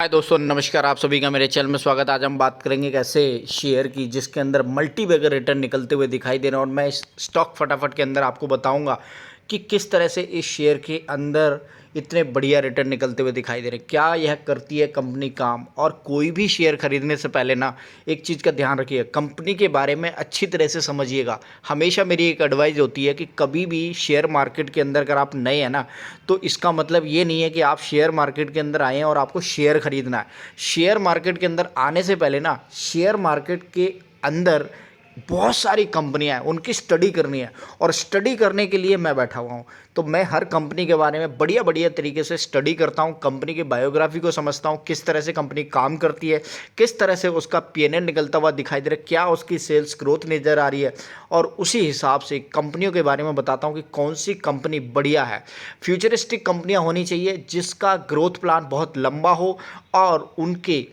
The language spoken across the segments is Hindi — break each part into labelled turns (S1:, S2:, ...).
S1: हाय दोस्तों, नमस्कार। आप सभी का मेरे चैनल में स्वागत है। आज हम बात करेंगे एक ऐसे शेयर की जिसके अंदर मल्टी बैगर रिटर्न निकलते हुए दिखाई दे रहे हैं और मैं इस स्टॉक फटाफट के अंदर आपको बताऊंगा कि किस तरह से इस शेयर के अंदर इतने बढ़िया रिटर्न निकलते हुए दिखाई दे रहे हैं। क्या यह करती है कंपनी काम। और कोई भी शेयर खरीदने से पहले ना एक चीज़ का ध्यान रखिए, कंपनी के बारे में अच्छी तरह से समझिएगा। हमेशा मेरी एक एडवाइस होती है कि कभी भी शेयर मार्केट के अंदर अगर आप नए हैं ना, तो इसका मतलब ये नहीं है कि आप शेयर मार्केट के अंदर आए हैं और आपको शेयर खरीदना है। शेयर मार्केट के अंदर आने से पहले ना शेयर मार्केट के अंदर बहुत सारी कंपनियां हैं, उनकी स्टडी करनी है। और स्टडी करने के लिए मैं बैठा हुआ हूँ। तो मैं हर कंपनी के बारे में बढ़िया बढ़िया तरीके से स्टडी करता हूँ, कंपनी की बायोग्राफी को समझता हूँ, किस तरह से कंपनी काम करती है, किस तरह से उसका पीएनएल निकलता हुआ दिखाई दे रहा है, क्या उसकी सेल्स ग्रोथ नज़र आ रही है। और उसी हिसाब से कंपनियों के बारे में बताता हूँ कि कौन सी कंपनी बढ़िया है। फ्यूचरिस्टिक कंपनियाँ होनी चाहिए जिसका ग्रोथ प्लान बहुत लंबा हो और उनके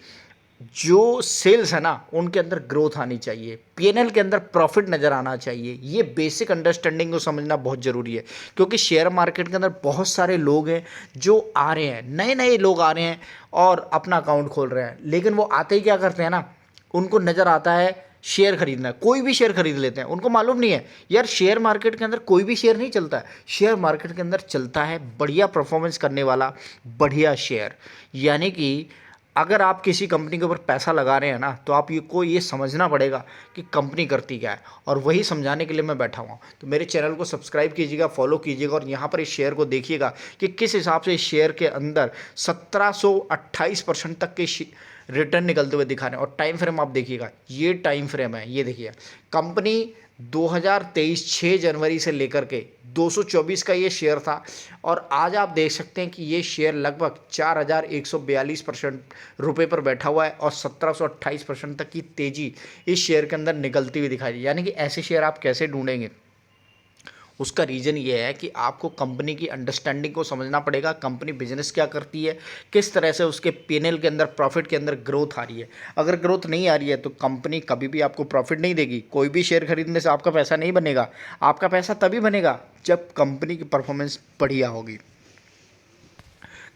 S1: जो सेल्स है ना उनके अंदर ग्रोथ आनी चाहिए, पीएनएल के अंदर प्रॉफिट नज़र आना चाहिए। ये बेसिक अंडरस्टैंडिंग को समझना बहुत ज़रूरी है, क्योंकि शेयर मार्केट के अंदर बहुत सारे लोग हैं जो आ रहे हैं, नए नए लोग आ रहे हैं और अपना अकाउंट खोल रहे हैं। लेकिन वो आते ही क्या करते हैं ना, उनको नज़र आता है शेयर खरीदना है, कोई भी शेयर खरीद लेते हैं। उनको मालूम नहीं है यार, शेयर मार्केट के अंदर कोई भी शेयर नहीं चलता है। शेयर मार्केट के अंदर चलता है बढ़िया परफॉर्मेंस करने वाला बढ़िया शेयर। यानी कि अगर आप किसी कंपनी के ऊपर पैसा लगा रहे हैं ना, तो आप ये समझना पड़ेगा कि कंपनी करती क्या है, और वही समझाने के लिए मैं बैठा हुआ हूँ। तो मेरे चैनल को सब्सक्राइब कीजिएगा, फॉलो कीजिएगा और यहाँ पर इस शेयर को देखिएगा कि किस हिसाब से इस शेयर के अंदर 1728% तक के रिटर्न निकलते हुए दिखा रहे हैं। और टाइम फ्रेम आप देखिएगा, ये टाइम फ्रेम है, ये देखिए कंपनी 2023 6 जनवरी से लेकर के 224 का ये शेयर था और आज आप देख सकते हैं कि ये शेयर लगभग 4142% रुपये पर बैठा हुआ है और 1728% तक की तेज़ी इस शेयर के अंदर निकलती हुई दिखाई दी। यानी कि ऐसे शेयर आप कैसे ढूंढेंगे, उसका रीज़न ये है कि आपको कंपनी की अंडरस्टैंडिंग को समझना पड़ेगा, कंपनी बिजनेस क्या करती है, किस तरह से उसके पीएनएल के अंदर प्रॉफिट के अंदर ग्रोथ आ रही है। अगर ग्रोथ नहीं आ रही है तो कंपनी कभी भी आपको प्रॉफिट नहीं देगी। कोई भी शेयर खरीदने से आपका पैसा नहीं बनेगा। आपका पैसा तभी बनेगा जब कंपनी की परफॉर्मेंस बढ़िया होगी।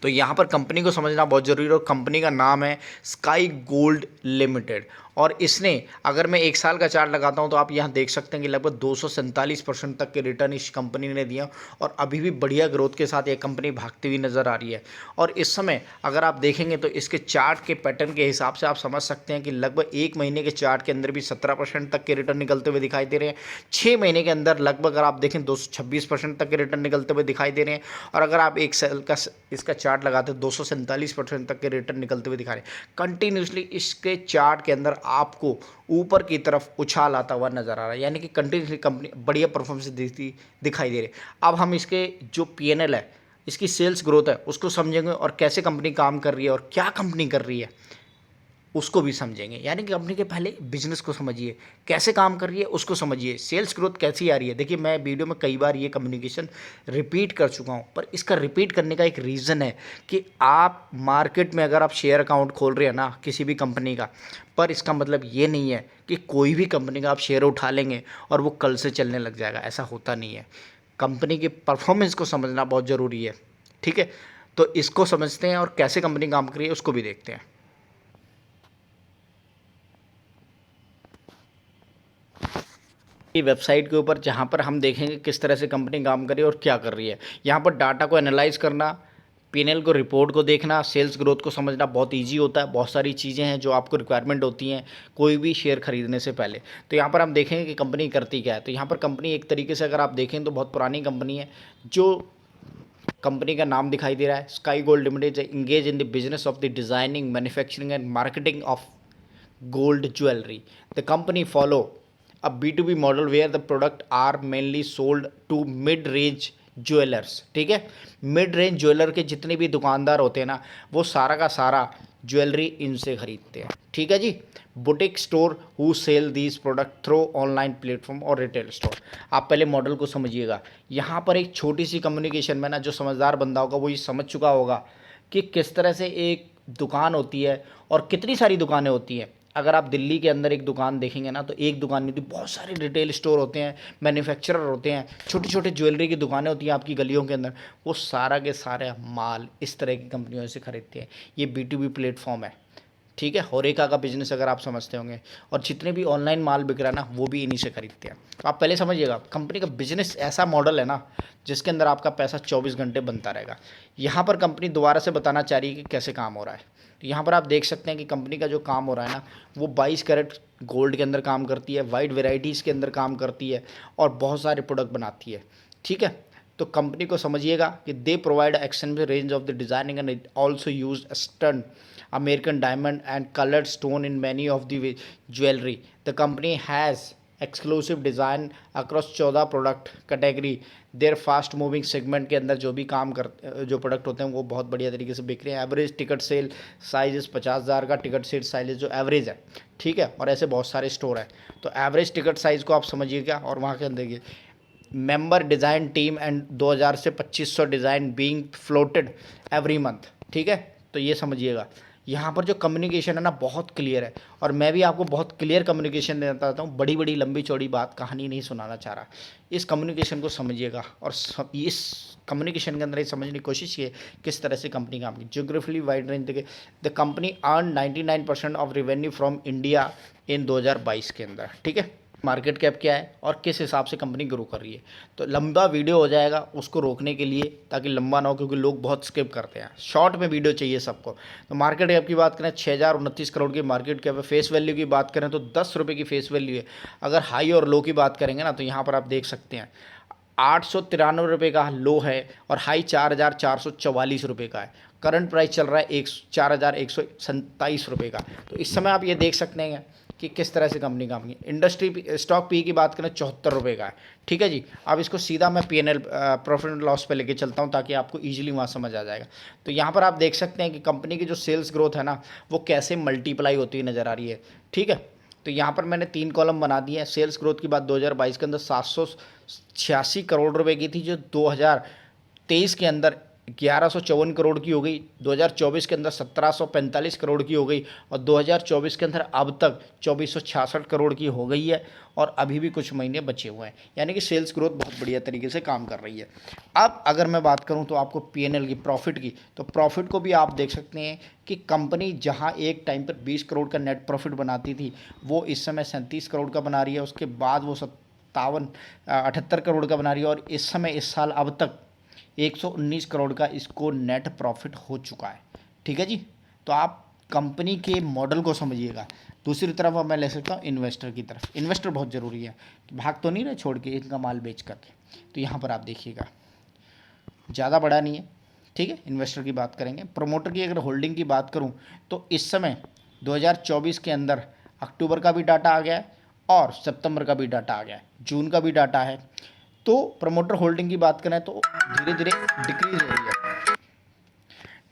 S1: तो यहाँ पर कंपनी को समझना बहुत ज़रूरी है और कंपनी का नाम है स्काई गोल्ड लिमिटेड। और इसने, अगर मैं एक साल का चार्ट लगाता हूँ तो आप यहाँ देख सकते हैं कि लगभग 247% तक के रिटर्न इस कंपनी ने दिया और अभी भी बढ़िया ग्रोथ के साथ ये कंपनी भागती हुई नज़र आ रही है। और इस समय अगर आप देखेंगे तो इसके चार्ट के पैटर्न के हिसाब से आप समझ सकते हैं कि लगभग एक महीने के चार्ट के अंदर भी 17% तक के रिटर्न निकलते हुए दिखाई दे रहे हैं। 6 महीने के अंदर लगभग अगर आप देखें 226% तक के रिटर्न निकलते हुए दिखाई दे रहे हैं। और अगर आप एक साल का इसका चार्ट लगाते हैं 247% तक के रिटर्न निकलते हुए दिखा रहे हैं। कंटिन्यूसली इसके चार्ट के अंदर आपको ऊपर की तरफ उछाल आता हुआ नजर आ रहा है, यानी कि कंटिन्यूसली कंपनी बढ़िया परफॉर्मेंस दिखाई दे रही है। अब हम इसके जो पीएनएल है, इसकी सेल्स ग्रोथ है, उसको समझेंगे और कैसे कंपनी काम कर रही है और क्या कंपनी कर रही है उसको भी समझेंगे। यानी कि कंपनी के पहले बिजनेस को समझिए, कैसे काम कर रही है उसको समझिए, सेल्स ग्रोथ कैसी आ रही है। देखिए मैं वीडियो में कई बार ये कम्युनिकेशन रिपीट कर चुका हूँ, पर इसका रिपीट करने का एक रीज़न है कि आप मार्केट में अगर आप शेयर अकाउंट खोल रहे हैं ना किसी भी कंपनी का, पर इसका मतलब ये नहीं है कि कोई भी कंपनी का आप शेयर उठा लेंगे और वो कल से चलने लग जाएगा। ऐसा होता नहीं है। कंपनी की परफॉर्मेंस को समझना बहुत ज़रूरी है। ठीक है, तो इसको समझते हैं और कैसे कंपनी काम कर रही है उसको भी देखते हैं। वेबसाइट के ऊपर जहाँ पर हम देखेंगे किस तरह से कंपनी काम कर रही है और क्या कर रही है। यहाँ पर डाटा को एनालाइज करना, पीएनएल को, रिपोर्ट को देखना, सेल्स ग्रोथ को समझना बहुत इजी होता है। बहुत सारी चीज़ें हैं जो आपको रिक्वायरमेंट होती हैं कोई भी शेयर खरीदने से पहले। तो यहाँ पर हम देखेंगे कि कंपनी करती क्या है। तो यहाँ पर कंपनी एक तरीके से अगर आप देखें तो बहुत पुरानी कंपनी है। जो कंपनी का नाम दिखाई दे रहा है sky gold limited, engage in the business of the designing, manufacturing and marketing of gold jewelry. The company follow a B2B model where the product are mainly sold to mid range jewellers. ठीक है, मिड रेंज ज्वेलर के जितने भी दुकानदार होते हैं ना, वो सारा का सारा ज्वेलरी इनसे खरीदते हैं। ठीक है जी। Boutique store who sell these product through online platform और रिटेल स्टोर। आप पहले मॉडल को समझिएगा। यहाँ पर एक छोटी सी कम्युनिकेशन में ना जो समझदार बंदा होगा वो ये समझ चुका होगा कि किस तरह से एक दुकान होती है और कितनी सारी दुकानें होती हैं। अगर आप दिल्ली के अंदर एक दुकान देखेंगे ना, तो एक दुकान नहीं होती, बहुत सारे रिटेल स्टोर होते हैं, मैन्युफैक्चरर होते हैं, छोटी छोटी ज्वेलरी की दुकानें होती हैं आपकी गलियों के अंदर। वो सारा के सारा माल इस तरह की कंपनियों से खरीदते हैं। ये B2B प्लेटफॉर्म है, ठीक है। होरेका का बिजनेस अगर आप समझते होंगे, और जितने भी ऑनलाइन माल बिक रहा है ना, वो भी इन्हीं से खरीदते हैं। तो आप पहले समझिएगा, कंपनी का बिजनेस ऐसा मॉडल है ना, जिसके अंदर आपका पैसा 24 घंटे बनता रहेगा। यहाँ पर कंपनी दोबारा से बताना चाह रही है कि कैसे काम हो रहा है। तो यहाँ पर आप देख सकते हैं कि कंपनी का जो काम हो रहा है ना, वो 22 कैरेट गोल्ड के अंदर काम करती है, वाइड वेराइटीज़ के अंदर काम करती है, और बहुत सारे प्रोडक्ट बनाती है, ठीक है। तो कंपनी को समझिएगा कि they provide extensive range of the designing and also use stun American diamond and colored stone in many of the jewelry. The company has exclusive design across 14 product category. Their fast moving segment के अंदर जो भी काम कर जो प्रोडक्ट होते हैं वो बहुत बढ़िया तरीके से बिक रहे हैं। एवरेज टिकट सेल साइज 50,000 का टिकट सेल साइज जो एवरेज है, ठीक है। और ऐसे बहुत सारे स्टोर है। तो एवरेज टिकट साइज़ को आप समझिएगा, और वहाँ के अंदर देखिए मेंबर डिज़ाइन टीम एंड 2000 से 2500 design being floated every month, ठीक है। तो ये समझिएगा, यहाँ पर जो कम्युनिकेशन है ना, बहुत क्लियर है। और मैं भी आपको बहुत क्लियर कम्युनिकेशन देना चाहता हूँ, बड़ी बड़ी लंबी चौड़ी बात कहानी नहीं सुनाना चाह रहा। इस कम्युनिकेशन को समझिएगा, और इस कम्युनिकेशन के अंदर ये समझने की कोशिश कीजिए किस तरह से कंपनी काम की। जियोग्राफिकली वाइड रेंज देखिए, the company earn 99% of revenue from India in 2022 के अंदर, ठीक है। मार्केट कैप क्या है और किस हिसाब से कंपनी ग्रो कर रही है। तो लंबा वीडियो हो जाएगा उसको रोकने के लिए, ताकि लंबा ना हो, क्योंकि लोग बहुत स्किप करते हैं, शॉर्ट में वीडियो चाहिए सबको। तो मार्केट कैप की बात करें, 6029 करोड़ की मार्केट कैप है। फेस वैल्यू की बात करें तो 10 रुपये की फेस वैल्यू है। अगर हाई और लो की बात करेंगे ना, तो यहाँ पर आप देख सकते हैं 893 रुपये का लो है, और हाई 4444 रुपये का है। करंट प्राइस चल रहा है 4127 रुपये का। तो इस समय आप ये देख सकते हैं कि किस तरह से कंपनी काम की। इंडस्ट्री स्टॉक पी की बात करें 74 रुपये का है, ठीक है जी। अब इसको सीधा मैं P&L प्रॉफिट एंड लॉस पे लेके चलता हूँ, ताकि आपको इजीली वहाँ समझ आ जाएगा। तो यहाँ पर आप देख सकते हैं कि कंपनी की जो सेल्स ग्रोथ है ना, वो कैसे मल्टीप्लाई होती हुई नज़र आ रही है, ठीक है। तो यहाँ पर मैंने 3 कॉलम बना दिए हैं। सेल्स ग्रोथ की बात 2022 के अंदर 786 करोड़ रुपए की थी, जो 2023 के अंदर 1154 करोड़ की हो गई, 2024 के अंदर 1745 करोड़ की हो गई, और 2024 के अंदर अब तक 2466 करोड़ की हो गई है, और अभी भी कुछ महीने बचे हुए हैं। यानी कि सेल्स ग्रोथ बहुत बढ़िया तरीके से काम कर रही है। अब अगर मैं बात करूं तो आपको P&L की, प्रॉफिट की, तो प्रॉफिट को भी आप देख सकते हैं कि कंपनी जहां एक टाइम पर 20 करोड़ का नेट प्रॉफिट बनाती थी, वो इस समय 37 करोड़ का बना रही है। उसके बाद वो 78 करोड़ का बना रही है, और इस समय इस साल अब तक 119 करोड़ का इसको नेट प्रॉफिट हो चुका है, ठीक है जी। तो आप कंपनी के मॉडल को समझिएगा। दूसरी तरफ अब मैं ले सकता हूँ इन्वेस्टर की तरफ। इन्वेस्टर बहुत ज़रूरी है, भाग तो नहीं रहे छोड़ के इनका माल बेच करके। तो यहाँ पर आप देखिएगा, ज़्यादा बड़ा नहीं है, ठीक है। इन्वेस्टर की बात करेंगे। प्रमोटर की अगर होल्डिंग की बात करूँ, तो इस समय 2024 के अंदर अक्टूबर का भी डाटा आ गया है, और सितंबर का भी डाटा आ गया है, जून का भी डाटा है। तो प्रमोटर होल्डिंग की बात करें तो धीरे धीरे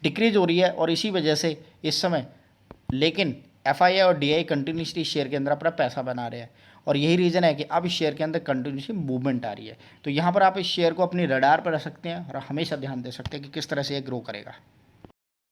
S1: डिक्रीज हो रही है, और इसी वजह से इस समय, लेकिन FII और DI कंटिन्यूसली शेयर के अंदर अपना पैसा बना रहे हैं, और यही रीज़न है कि अब इस शेयर के अंदर कंटिन्यूसली मूवमेंट आ रही है। तो यहाँ पर आप इस शेयर को अपनी रडार पर रख सकते हैं, और हमेशा ध्यान दे सकते हैं कि किस तरह से ये ग्रो करेगा।